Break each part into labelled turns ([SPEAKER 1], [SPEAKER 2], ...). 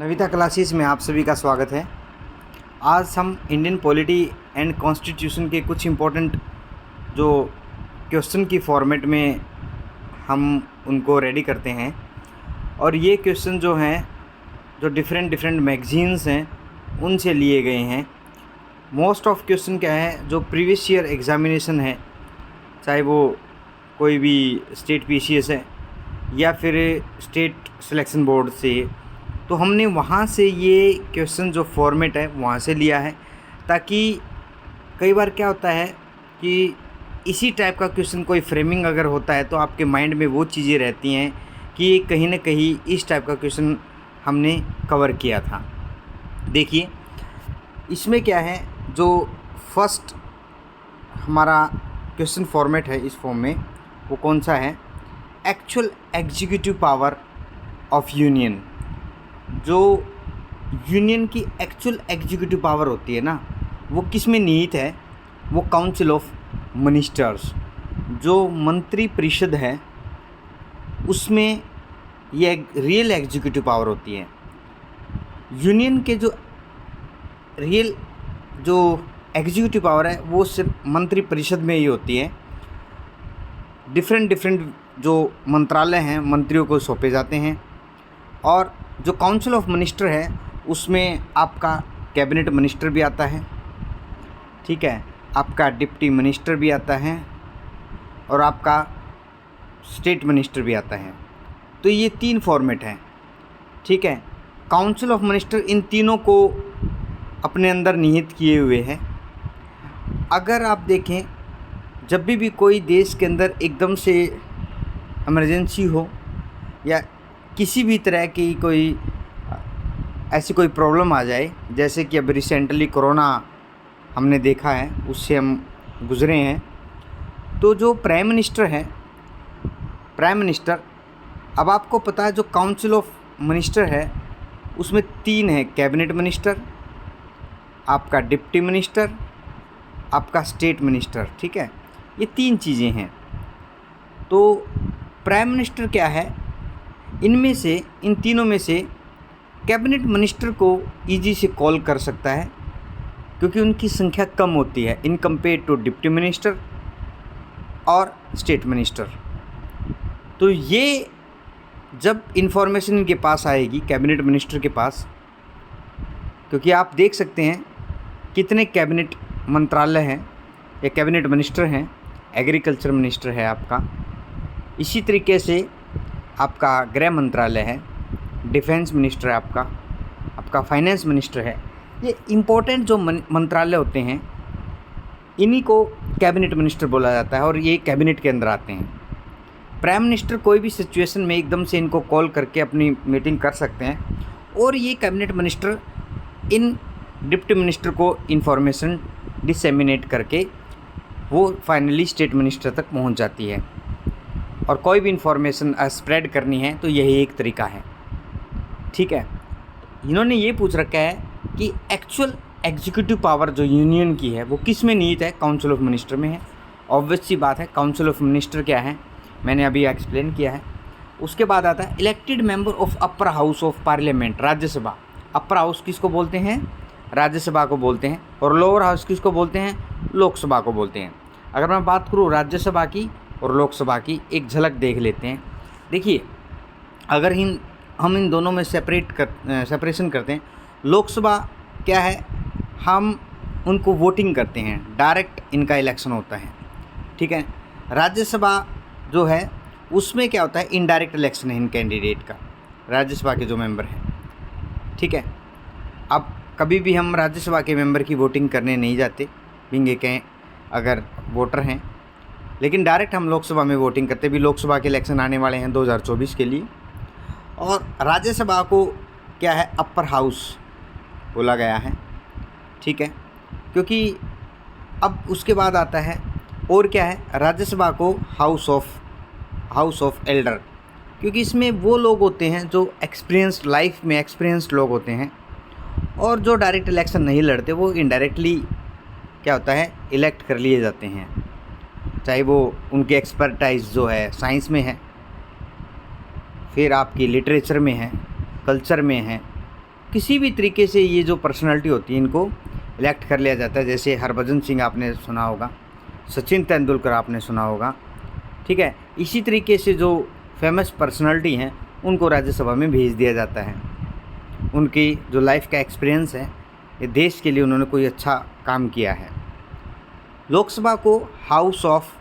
[SPEAKER 1] Navita classes में आप सभी का स्वागत है। आज हम इंडियन पॉलिटी एंड कॉन्स्टिट्यूशन के कुछ इम्पोर्टेंट जो क्वेश्चन की फॉर्मेट में हम उनको रेडी करते हैं और ये क्वेश्चन जो हैं जो डिफरेंट मैगजीन्स हैं उनसे लिए गए हैं। मोस्ट ऑफ क्वेश्चन क्या है जो प्रीवियस ईयर एग्ज़ामिनेशन है, चाहे वो कोई भी स्टेट पीसीएस है या फिर स्टेट सिलेक्शन बोर्ड से, तो हमने वहाँ से ये क्वेश्चन जो फॉर्मेट है वहाँ से लिया है, ताकि कई बार क्या होता है कि इसी टाइप का क्वेश्चन कोई फ्रेमिंग अगर होता है तो आपके माइंड में वो चीज़ें रहती हैं कि कहीं ना कहीं इस टाइप का क्वेश्चन हमने कवर किया था। देखिए इसमें क्या है, जो फर्स्ट हमारा क्वेश्चन फॉर्मेट है इस फॉर्म में, वो कौन सा है, actual executive power of union. जो यूनियन की एक्चुअल एग्जीक्यूटिव पावर होती है ना, वो किस में निहित है, वो काउंसिल ऑफ मिनिस्टर्स, जो मंत्री परिषद है उसमें ये रियल एग्जीक्यूटिव पावर होती है। यूनियन के जो रियल जो एग्जीक्यूटिव पावर है वो सिर्फ मंत्री परिषद में ही होती है। डिफरेंट जो मंत्रालय हैं मंत्रियों को सौंपे जाते हैं, और जो काउंसिल ऑफ मिनिस्टर है उसमें आपका कैबिनेट मिनिस्टर भी आता है, ठीक है, आपका डिप्टी मिनिस्टर भी आता है और आपका स्टेट मिनिस्टर भी आता है। तो ये 3 फॉर्मेट हैं, ठीक है। काउंसिल ऑफ मिनिस्टर इन तीनों को अपने अंदर निहित किए हुए है। अगर आप देखें, जब भी कोई देश के अंदर एकदम से इमरजेंसी हो या किसी भी तरह की कोई ऐसी कोई प्रॉब्लम आ जाए, जैसे कि अब रिसेंटली कोरोना हमने देखा है, उससे हम गुज़रे हैं, तो जो प्राइम मिनिस्टर है, अब आपको पता है जो काउंसिल ऑफ मिनिस्टर है उसमें 3 है, कैबिनेट मिनिस्टर, आपका डिप्टी मिनिस्टर, आपका स्टेट मिनिस्टर, ठीक है, ये 3 चीज़ें हैं। तो प्राइम मिनिस्टर क्या है, इनमें से इन तीनों में से कैबिनेट मिनिस्टर को इजी से कॉल कर सकता है, क्योंकि उनकी संख्या कम होती है in compare to deputy minister और स्टेट मिनिस्टर। तो ये जब इन्फॉर्मेशन इनके पास आएगी कैबिनेट मिनिस्टर के पास, क्योंकि आप देख सकते हैं कितने कैबिनेट मंत्रालय हैं या कैबिनेट मिनिस्टर हैं। एग्रीकल्चर मिनिस्टर है आपका, इसी तरीके से आपका गृह मंत्रालय है, डिफेंस मिनिस्टर है आपका फाइनेंस मिनिस्टर है। ये इम्पोर्टेंट जो मंत्रालय होते हैं इन्हीं को कैबिनेट मिनिस्टर बोला जाता है और ये कैबिनेट के अंदर आते हैं। प्राइम मिनिस्टर कोई भी सिचुएशन में एकदम से इनको कॉल करके अपनी मीटिंग कर सकते हैं, और ये cabinet minister in deputy minister को इन्फॉर्मेशन डिसेमिनेट करके वो फाइनली स्टेट मिनिस्टर तक पहुंच जाती है। और कोई भी इन्फॉर्मेशन स्प्रेड करनी है तो यही एक तरीका है, ठीक है। इन्होंने ये पूछ रखा है कि एक्चुअल एग्जीक्यूटिव पावर जो यूनियन की है वो किस में निहित है, काउंसिल ऑफ मिनिस्टर में है। ऑब्वियस सी बात है, काउंसिल ऑफ मिनिस्टर क्या है मैंने अभी एक्सप्लेन किया है। उसके बाद आता है elected member of upper house of parliament, Rajya Sabha. Upper house किसको बोलते हैं, राज्यसभा को बोलते हैं, और लोअर हाउस किसको बोलते हैं, लोकसभा को बोलते हैं। अगर मैं बात करूँ राज्यसभा की और लोकसभा की, एक झलक देख लेते हैं। देखिए अगर हम इन दोनों में सेपरेशन करते हैं, लोकसभा क्या है, हम उनको वोटिंग करते हैं, डायरेक्ट इनका इलेक्शन होता है, ठीक है। राज्यसभा जो है उसमें क्या होता है, इनडायरेक्ट इलेक्शन है इन कैंडिडेट का, राज्यसभा के जो मेंबर हैं, ठीक है। अब कभी भी हम राज्यसभा के मेंबर की वोटिंग करने नहीं जाते, बिंगे कहें अगर वोटर हैं, लेकिन डायरेक्ट हम लोकसभा में वोटिंग करते भी। लोकसभा के इलेक्शन आने वाले हैं 2024 के लिए, और राज्यसभा को क्या है, अपर हाउस बोला गया है, ठीक है, क्योंकि अब उसके बाद आता है और क्या है, राज्यसभा को हाउस ऑफ एल्डर, क्योंकि इसमें वो लोग होते हैं जो लाइफ में एक्सपीरियंस्ड लोग होते हैं, और जो डायरेक्ट इलेक्शन नहीं लड़ते वो इनडायरेक्टली क्या होता है, इलेक्ट कर लिए जाते हैं, चाहे वो उनकी एक्सपर्टाइज जो है साइंस में है, फिर आपकी लिटरेचर में है, कल्चर में है, किसी भी तरीके से ये जो पर्सनालिटी होती है इनको इलेक्ट कर लिया जाता है। जैसे हरभजन सिंह आपने सुना होगा, सचिन तेंदुलकर आपने सुना होगा, ठीक है। इसी तरीके से जो फेमस पर्सनालिटी हैं उनको राज्यसभा में भेज दिया जाता है। उनकी जो लाइफ का एक्सपीरियंस है, ये देश के लिए उन्होंने कोई अच्छा काम किया है। लोकसभा को हाउस ऑफ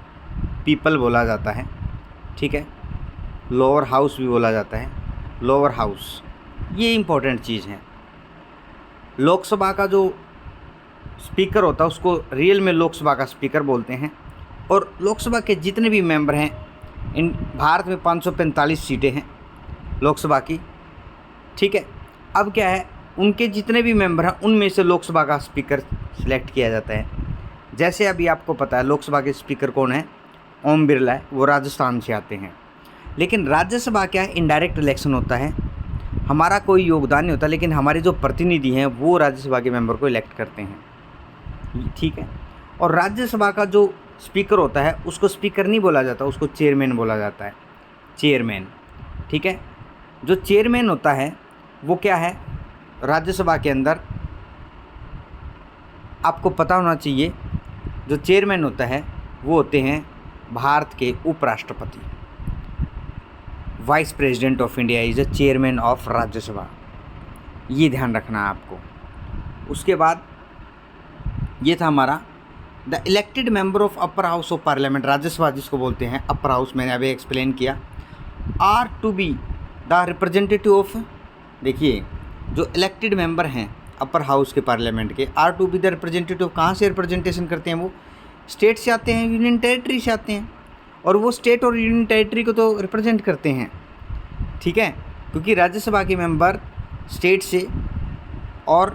[SPEAKER 1] पीपल बोला जाता है, ठीक है। लोअर हाउस भी बोला जाता है, लोअर हाउस, ये इम्पोर्टेंट चीज़ है। लोकसभा का जो स्पीकर होता है उसको रियल में लोकसभा का स्पीकर बोलते हैं। और लोकसभा के जितने भी मेंबर हैं, इन भारत में 545 सीटें हैं लोकसभा की, ठीक है। अब क्या है, उनके जितने भी मेंबर हैं उनमें से लोकसभा का स्पीकर सिलेक्ट किया जाता है। जैसे अभी आपको पता है लोकसभा के स्पीकर कौन है, ओम बिरला है, वो राजस्थान से आते हैं। लेकिन राज्यसभा क्या है, इनडायरेक्ट इलेक्शन होता है, हमारा कोई योगदान नहीं होता, लेकिन हमारे जो प्रतिनिधि हैं वो राज्यसभा के मेंबर को इलेक्ट करते हैं, ठीक है। और राज्यसभा का जो स्पीकर होता है उसको स्पीकर नहीं बोला जाता, उसको चेयरमैन बोला जाता है, चेयरमैन, ठीक है। जो चेयरमैन होता है वो क्या है, राज्यसभा के अंदर आपको पता होना चाहिए, जो चेयरमैन होता है वो होते हैं भारत के उपराष्ट्रपति। Vice president of India is a chairman of Rajya Sabha, ये ध्यान रखना है आपको। उसके बाद ये था हमारा the elected member of upper house of parliament, Rajya Sabha जिसको बोलते हैं अपर हाउस, मैंने अभी एक्सप्लेन किया। Are to be the representative of, देखिए जो इलेक्टेड मेंबर हैं अपर हाउस के पार्लियामेंट के, are to be the representative, कहाँ से रिप्रेजेंटेशन करते हैं, वो स्टेट से आते हैं, यूनियन टेरिटरी से आते हैं, और वो स्टेट और यूनियन टेरिटरी को तो रिप्रेजेंट करते हैं, ठीक है। क्योंकि राज्यसभा के मेंबर स्टेट से और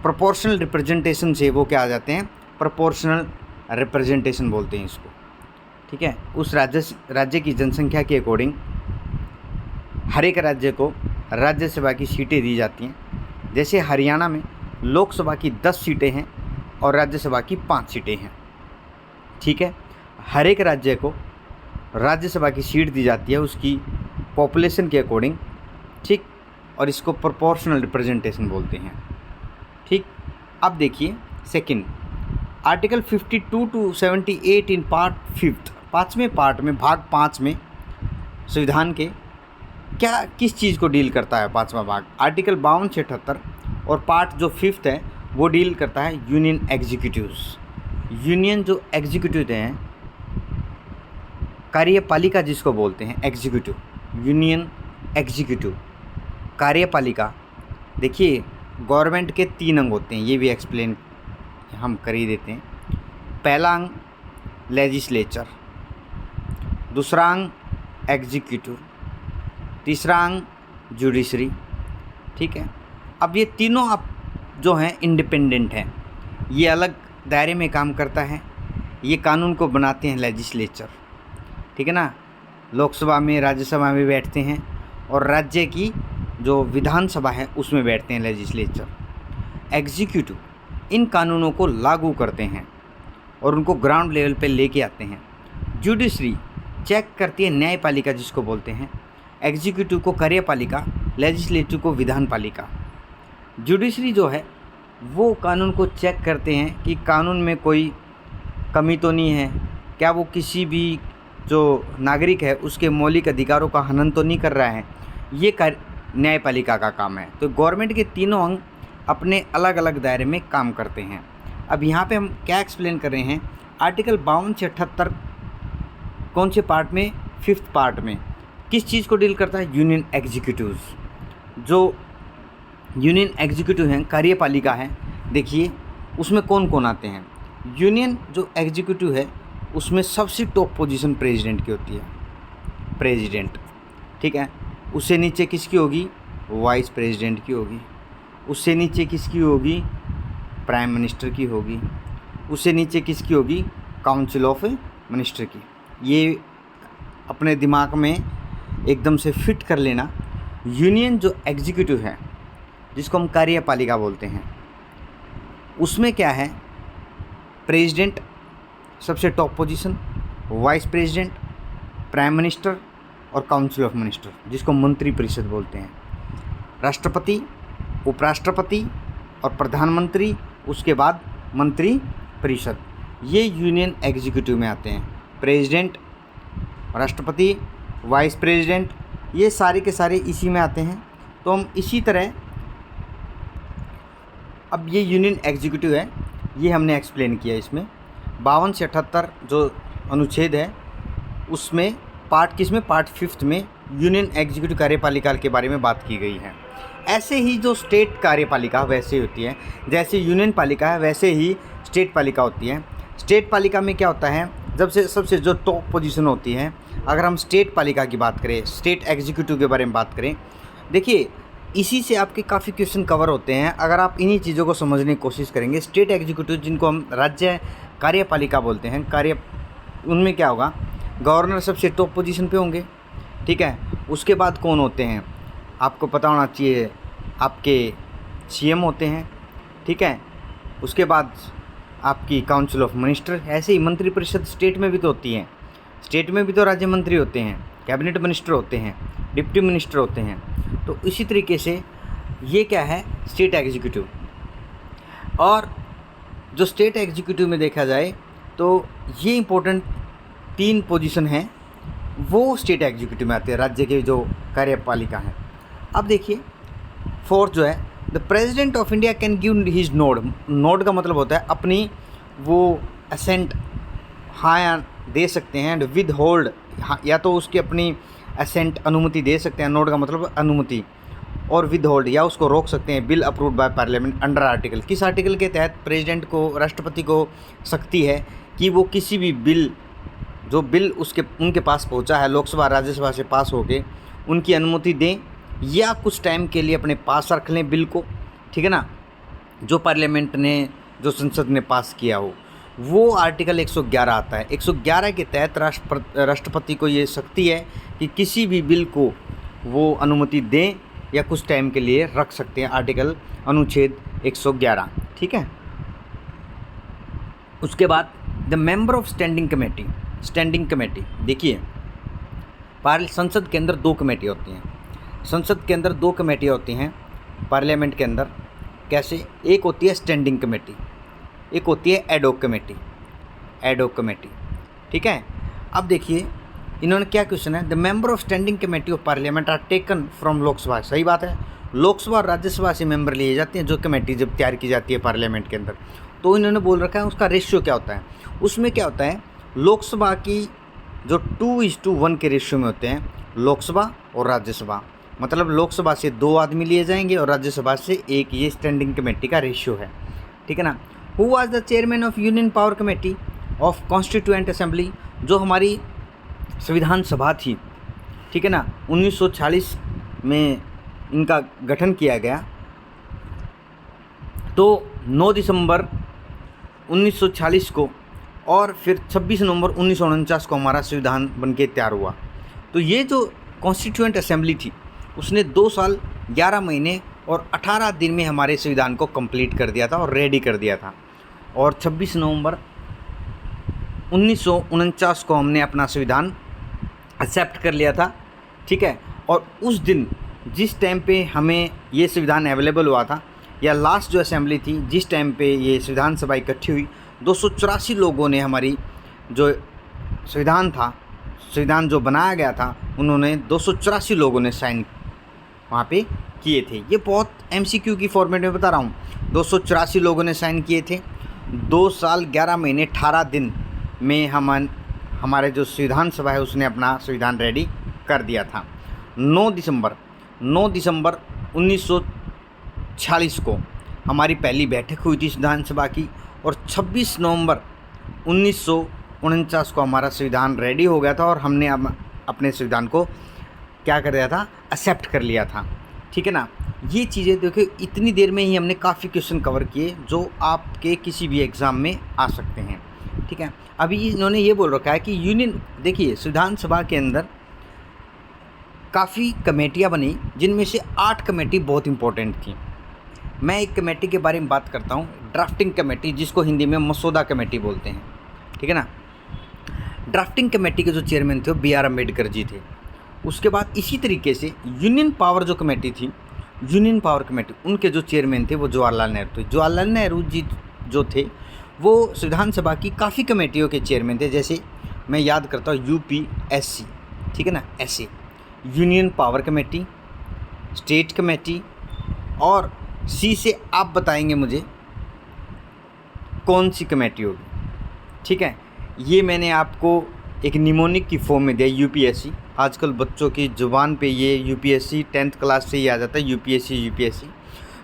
[SPEAKER 1] प्रोपोर्शनल रिप्रेजेंटेशन से वो क्या आ जाते हैं, प्रोपोर्शनल रिप्रेजेंटेशन बोलते हैं इसको, ठीक है। उस राज्य की जनसंख्या के अकॉर्डिंग हर एक राज्य को राज्यसभा की सीटें दी जाती हैं। जैसे हरियाणा में लोकसभा की 10 सीटें हैं और राज्यसभा की 5 सीटें हैं, ठीक है। हर एक राज्य को राज्यसभा की सीट दी जाती है उसकी पॉपुलेशन के अकॉर्डिंग, ठीक, और इसको प्रोपोर्शनल रिप्रेजेंटेशन बोलते हैं, ठीक। अब देखिए second, article 52 to 78 in part 5, पाँचवें पार्ट में, भाग 5 में संविधान के क्या किस चीज़ को डील करता है, पाँचवा भाग आर्टिकल 52 से 78, और पार्ट जो 5th है वो डील करता है यूनियन एग्जीक्यूटिव्स। यूनियन जो एग्जीक्यूटिव हैं, कार्यपालिका जिसको बोलते हैं एग्जीक्यूटिव, यूनियन एग्जीक्यूटिव, कार्यपालिका। देखिए गवर्नमेंट के 3 अंग होते हैं, ये भी एक्सप्लेन हम कर ही देते हैं। पहला अंग लेजिस्लेचर, दूसरा अंग एग्जीक्यूटिव, तीसरा अंग जुडिशरी, ठीक है। अब ये तीनों अब जो हैं इंडिपेंडेंट हैं, ये अलग दायरे में काम करता है। ये कानून को बनाते हैं लेजिस्लेचर, ठीक है ना, लोकसभा में राज्यसभा में बैठते हैं, और राज्य की जो विधानसभा है उसमें बैठते हैं लेजिस्लेचर। एग्जीक्यूटिव इन कानूनों को लागू करते हैं और उनको ग्राउंड लेवल पे लेके आते हैं। जुडिशरी चेक करती है न्यायपालिका जिसको बोलते हैं, एग्जीक्यूटिव को कार्यपालिका, लेजिस्लेटिव को विधानपालिका। जुडिशरी जो है वो कानून को चेक करते हैं कि कानून में कोई कमी तो नहीं है, क्या वो किसी भी जो नागरिक है उसके मौलिक अधिकारों का हनन तो नहीं कर रहा है, ये न्यायपालिका का काम है। तो गवर्नमेंट के तीनों अंग अपने अलग अलग दायरे में काम करते हैं। अब यहाँ पे हम क्या एक्सप्लेन कर रहे हैं, आर्टिकल 52 से 78 कौन से पार्ट में, 5th पार्ट में किस चीज़ को डील करता है, यूनियन एग्जीक्यूटिव्स। जो यूनियन एग्जीक्यूटिव हैं, कार्यपालिका है, देखिए उसमें कौन कौन आते हैं। यूनियन जो एग्जीक्यूटिव है उसमें सबसे टॉप पोजीशन प्रेसिडेंट की होती है, प्रेसिडेंट, ठीक है। उससे नीचे किसकी होगी, वाइस प्रेसिडेंट की होगी। उससे नीचे किसकी होगी, प्राइम मिनिस्टर की होगी। उससे नीचे किसकी होगी, काउंसिल ऑफ मिनिस्टर की। ये अपने दिमाग में एकदम से फिट कर लेना। यूनियन जो एग्जीक्यूटिव है जिसको हम कार्यपालिका बोलते हैं, उसमें क्या है, प्रेसिडेंट सबसे top position, vice president, prime minister और काउंसिल ऑफ मिनिस्टर जिसको मंत्री परिषद बोलते हैं। राष्ट्रपति उपराष्ट्रपति और प्रधानमंत्री, उसके बाद मंत्री परिषद, ये यूनियन एग्जीक्यूटिव में आते हैं। प्रेसिडेंट, राष्ट्रपति, वाइस प्रेसिडेंट, ये सारे के सारे इसी में आते हैं। तो हम इसी तरह अब ये यूनियन एग्जीक्यूटिव है, ये हमने एक्सप्लेन किया। इसमें 52 से 78 जो अनुच्छेद है उसमें पार्ट किस में, पार्ट 5 में यूनियन एग्जीक्यूटिव कार्यपालिका के बारे में बात की गई है। ऐसे ही जो स्टेट कार्यपालिका वैसे होती है, जैसे यूनियन पालिका है वैसे ही स्टेट पालिका होती है। स्टेट पालिका में क्या होता है, जब से सबसे जो टॉप पोजीशन होती है, अगर हम स्टेट पालिका की बात करें, स्टेट एग्जीक्यूटिव के बारे में बात करें, देखिए इसी से आपके काफ़ी क्वेश्चन कवर होते हैं अगर आप इन्हीं चीज़ों को समझने की कोशिश करेंगे। स्टेट एग्जीक्यूटिव जिनको हम राज्य कार्यपालिका बोलते हैं, उनमें क्या होगा, गवर्नर सबसे टॉप पोजीशन पे होंगे, ठीक है। उसके बाद कौन होते हैं, आपको पता होना चाहिए, आपके सीएम होते हैं, ठीक है। उसके बाद आपकी काउंसिल ऑफ मिनिस्टर, ऐसे ही मंत्री परिषद स्टेट में भी तो होती है। स्टेट में भी तो राज्य मंत्री होते हैं, कैबिनेट मिनिस्टर होते हैं, डिप्टी मिनिस्टर होते हैं। तो इसी तरीके से ये क्या है, स्टेट एग्जीक्यूटिव। और जो स्टेट एग्जीक्यूटिव में देखा जाए तो ये इम्पोर्टेंट 3 पोजीशन हैं, वो स्टेट एग्जीक्यूटिव में आते हैं, राज्य के जो कार्यपालिका हैं। अब देखिए 4th जो है, the president of India can give his node. Node का मतलब होता है अपनी वो असेंट, हाँ या दे सकते हैं, एंड विद होल्ड, या तो उसकी अपनी असेंट अनुमति दे सकते हैं, नोड का मतलब अनुमति, और विद होल्ड या उसको रोक सकते हैं, bill approved by parliament under article. किस आर्टिकल के तहत प्रेसिडेंट को, राष्ट्रपति को शक्ति है कि वो किसी भी बिल, जो बिल उनके पास पहुंचा है लोकसभा राज्यसभा से पास होके, उनकी अनुमति दें या कुछ टाइम के लिए अपने पास रख लें बिल को, ठीक है ना, जो पार्लियामेंट ने, जो संसद ने पास किया हो। वो आर्टिकल 111 आता है। 111 के तहत राष्ट्रपति को ये शक्ति है कि किसी भी बिल को वो अनुमति दें या कुछ टाइम के लिए रख सकते हैं, आर्टिकल अनुच्छेद 111, ठीक है। उसके बाद the member of standing committee. Standing committee देखिए, संसद के अंदर 2 कमेटी होती हैं। संसद के अंदर 2 कमेटियाँ होती हैं पार्लियामेंट के अंदर। कैसे, एक होती है स्टैंडिंग कमेटी, एक होती है एडॉक कमेटी। एडॉक कमेटी, ठीक है। अब देखिए इन्होंने क्या क्वेश्चन है, the member of standing committee of parliament are taken from Lok Sabha. सही बात है, लोकसभा और राज्यसभा से मेंबर लिए जाते हैं जो कमेटी जब तैयार की जाती है पार्लियामेंट के अंदर। तो इन्होंने बोल रखा है उसका रेशियो क्या होता है। उसमें क्या होता है, लोकसभा की जो 2:1 के रेशियो में होते हैं लोकसभा और राज्यसभा, मतलब लोकसभा से 2 आदमी लिए जाएंगे और राज्यसभा से 1, ये स्टैंडिंग कमेटी का रेशियो है, ठीक है ना। Who was the chairman of union power committee of constituent assembly, जो हमारी संविधान सभा थी, ठीक है ना, 1946 में इनका गठन किया गया। तो 9 दिसंबर 1946 को और फिर 26 नवंबर 1949 को हमारा संविधान बनके तैयार हुआ। तो ये जो कॉन्स्टिट्यूएंट असेंबली थी उसने 2 साल 11 महीने और 18 दिन में हमारे संविधान को कंप्लीट कर दिया था और रेडी कर दिया था। और 26 नवंबर 1949 को हमने अपना संविधान एक्सेप्ट कर लिया था, ठीक है। और उस दिन जिस टाइम पे हमें ये संविधान अवेलेबल हुआ था, या लास्ट जो असेंबली थी जिस टाइम पे ये संविधान सभा इकट्ठी हुई, 284 लोगों ने हमारी जो संविधान था, संविधान जो बनाया गया था, उन्होंने 284 लोगों ने साइन वहाँ पे किए थे। ये बहुत MCQ की फॉर्मेट में बता रहा हूँ। 284 लोगों ने साइन किए थे। 2 साल 11 महीने 18 दिन में हमारे जो संविधान सभा है उसने अपना संविधान रेडी कर दिया था। 9 दिसंबर 1946 को हमारी पहली बैठक हुई थी संविधान सभा की, और 26 नवंबर 1949 को हमारा संविधान रेडी हो गया था और हमने अपने संविधान को क्या कर दिया था, एक्सेप्ट कर लिया था, ठीक है ना। ये चीज़ें देखिए, इतनी देर में ही हमने काफ़ी क्वेश्चन कवर किए जो आपके किसी भी एग्ज़ाम में आ सकते हैं, ठीक है। अभी इन्होंने ये बोल रखा है कि यूनियन, देखिए संविधान सभा के अंदर काफ़ी कमेटियाँ बनी, जिनमें से 8 कमेटी बहुत इंपॉर्टेंट थी। मैं एक कमेटी के बारे में बात करता हूँ, ड्राफ्टिंग कमेटी, जिसको हिंदी में मसौदा कमेटी बोलते हैं, ठीक है ना। ड्राफ्टिंग कमेटी के जो चेयरमैन थे वो BR अम्बेडकर जी थे। उसके बाद इसी तरीके से यूनियन पावर जो कमेटी थी यूनियन पावर कमेटी, उनके जो चेयरमैन थे वो जवाहरलाल नेहरू थे। जवाहरलाल नेहरू जी जो थे वो संविधान सभा की काफ़ी कमेटियों के चेयरमैन थे, जैसे मैं याद करता हूँ यूपीएससी, ठीक है ना, ऐसे union power committee, state committee, और सी से आप बताएंगे मुझे कौन सी कमेटी होगी, ठीक है। ये मैंने आपको एक निमोनिक की फॉर्म में दिया, यूपीएससी। आजकल बच्चों की ज़ुबान पे ये यूपीएससी 10th क्लास से ही आ जाता है, यूपीएससी।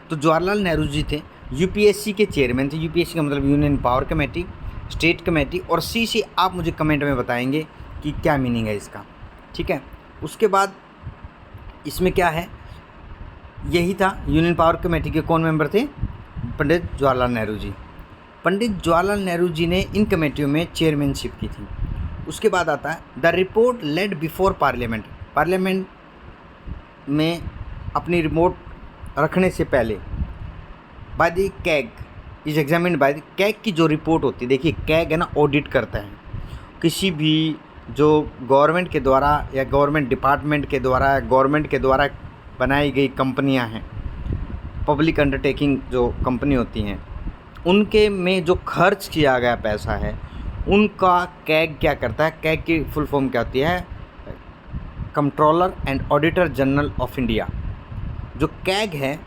[SPEAKER 1] तो जवाहरलाल नेहरू जी थे, यूपीएससी के चेयरमैन थे। यूपीएससी का मतलब union power committee, state committee, और सी से आप मुझे कमेंट में बताएंगे कि क्या मीनिंग है इसका, ठीक है। उसके बाद इसमें क्या है, यही था। यूनियन पावर कमेटी के कौन मेंबर थे? पंडित जवाहरलाल नेहरू जी। पंडित जवाहरलाल नेहरू जी ने इन कमेटियों में चेयरमैनशिप की थी। उसके बाद आता है the report laid before parliament. Parliament में अपनी रिपोर्ट रखने से पहले by the CAG is examined by the CAG की जो रिपोर्ट होती है, देखिए कैग है ना, ऑडिट करता है किसी भी जो गवर्नमेंट के द्वारा या गवर्नमेंट डिपार्टमेंट के द्वारा या गवर्नमेंट के द्वारा बनाई गई कंपनियां हैं, पब्लिक अंडरटेकिंग जो कंपनी होती हैं, उनके में जो खर्च किया गया पैसा है उनका कैग क्या करता है। कैग की फुल फॉर्म क्या होती है? Controller and auditor general of India. जो कैग है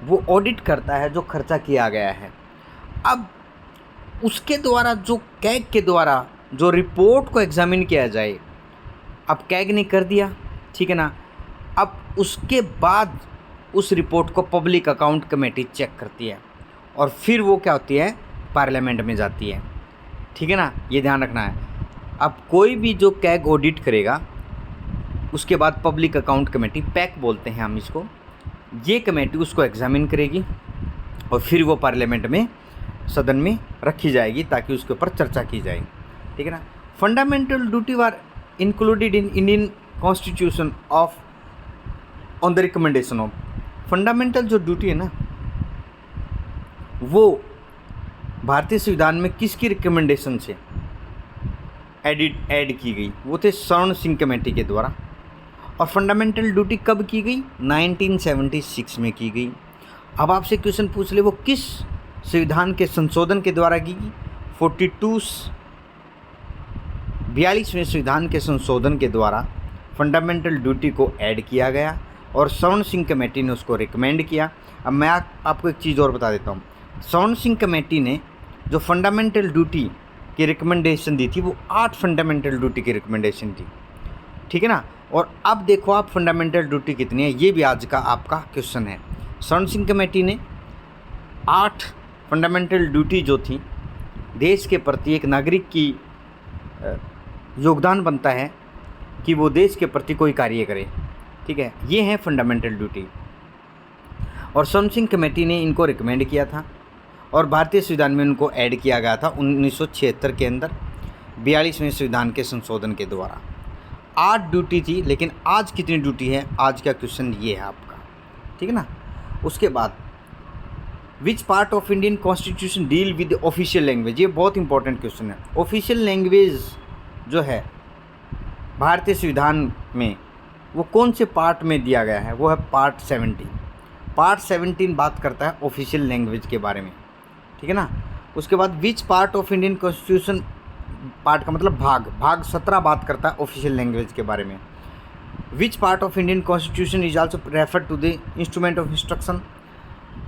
[SPEAKER 1] वो ऑडिट करता है जो खर्चा किया गया है। अब उसके द्वारा जो कैग के द्वारा जो रिपोर्ट को एग्जामिन किया जाए, अब कैग ने कर दिया, ठीक है ना। अब उसके बाद उस रिपोर्ट को पब्लिक अकाउंट कमेटी चेक करती है और फिर वो क्या होती है? पार्लियामेंट में जाती है, ठीक है ना, ये ध्यान रखना है। अब कोई भी जो कैग ऑडिट करेगा उसके बाद पब्लिक अकाउंट कमेटी, पैक बोलते हैं हम इसको, ये कमेटी उसको एग्जामिन करेगी और फिर वो पार्लियामेंट में सदन में रखी जाएगी ताकि उसके ऊपर चर्चा की जाए, ठीक है ना। Fundamental duty are included in Indian constitution of on the recommendation of. Fundamental जो ड्यूटी है ना वो भारतीय संविधान में किसकी रिकमेंडेशन से ऐड की गई? वो थे स्वर्ण सिंह कमेटी के द्वारा। और फंडामेंटल ड्यूटी कब की गई? 1976 में की गई। अब आपसे क्वेश्चन पूछ ले वो किस संविधान के संशोधन के द्वारा की गई? 42वें संविधान के संशोधन के द्वारा फंडामेंटल ड्यूटी को ऐड किया गया और स्वर्ण सिंह कमेटी ने उसको रिकमेंड किया। अब मैं आपको एक चीज़ और बता देता हूँ। स्वर्ण सिंह कमेटी ने जो फंडामेंटल ड्यूटी की रिकमेंडेशन दी थी वो 8 फंडामेंटल ड्यूटी की रिकमेंडेशन थी, ठीक है ना। और अब देखो आप फंडामेंटल ड्यूटी कितनी है, ये भी आज का आपका क्वेश्चन है। स्वर्ण सिंह कमेटी ने 8 फंडामेंटल ड्यूटी जो थी, देश के प्रति एक नागरिक की योगदान बनता है कि वो देश के प्रति कोई कार्य करे, ठीक है, ये है फंडामेंटल ड्यूटी। और स्वर्ण सिंह कमेटी ने इनको रिकमेंड किया था और भारतीय संविधान में उनको ऐड किया गया था 1976 के अंदर 42वें संविधान के संशोधन के द्वारा। 8 ड्यूटी थी, लेकिन आज कितनी ड्यूटी है, आज का क्वेश्चन ये है आपका, ठीक है ना। उसके बाद विच part of Indian constitution deal with official language, ये बहुत इंपॉर्टेंट क्वेश्चन है। ऑफिशियल लैंग्वेज जो है भारतीय संविधान में वो कौन से पार्ट में दिया गया है? वो है पार्ट 17। पार्ट 17 बात करता है ऑफिशियल लैंग्वेज के बारे में, ठीक है ना। उसके बाद विच part of Indian constitution, part का मतलब भाग 17 बात करता है ऑफिशियल लैंग्वेज के बारे में। Which part of Indian constitution is also refer to the instrument of instruction.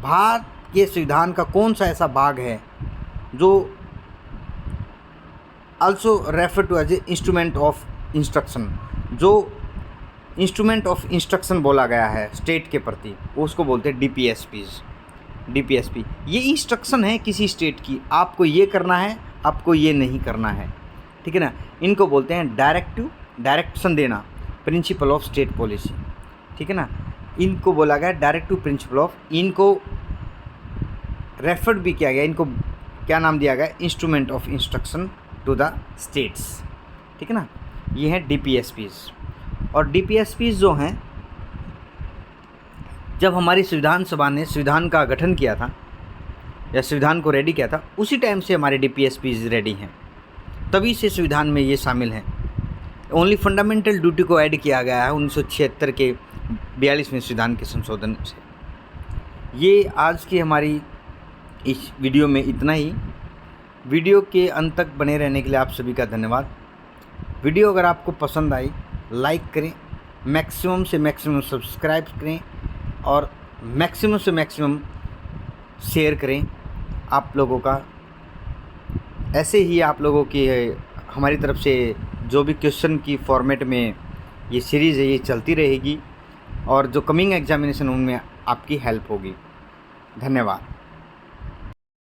[SPEAKER 1] Bharat के संविधान का कौन सा ऐसा भाग है जो also refer to as a instrument of instruction, जो इंस्ट्रूमेंट ऑफ इंस्ट्रक्शन बोला गया है स्टेट के प्रति, वो उसको बोलते हैं डीपीएसपी। ये इंस्ट्रक्शन है किसी स्टेट की, आपको ये करना है, आपको ये नहीं करना है, ठीक है ना। इनको बोलते हैं डायरेक्शन देना, प्रिंसिपल ऑफ स्टेट पॉलिसी, ठीक है ना। इनको बोला गया डायरेक्टिव प्रिंसिपल ऑफ, इनको रेफर्ड भी किया गया, इनको क्या नाम दिया गया? Instrument of instruction to the states, ठीक है ना। ये है डीपीएसपीज। और डीपीएसपीज जो हैं, जब हमारी संविधान सभा ने संविधान का गठन किया था या संविधान को रेडी किया था, उसी टाइम से हमारे डीपीएसपीज रेडी हैं, तभी से संविधान में ये शामिल हैं। ओनली फंडामेंटल ड्यूटी को ऐड किया गया है 1976 के 42वें संविधान के संशोधन से। ये आज की हमारी इस वीडियो में इतना ही। वीडियो के अंत तक बने रहने के लिए आप सभी का धन्यवाद। वीडियो अगर आपको पसंद आई लाइक करें, मैक्सिमम से मैक्सिमम सब्सक्राइब करें और मैक्सिमम से मैक्सिमम शेयर करें। आप लोगों का ऐसे ही आप लोगों की हमारी तरफ से जो भी क्वेश्चन की फॉर्मेट में ये सीरीज़ है ये चलती रहेगी और जो कमिंग एग्जामिनेशन उनमें आपकी हेल्प होगी। धन्यवाद।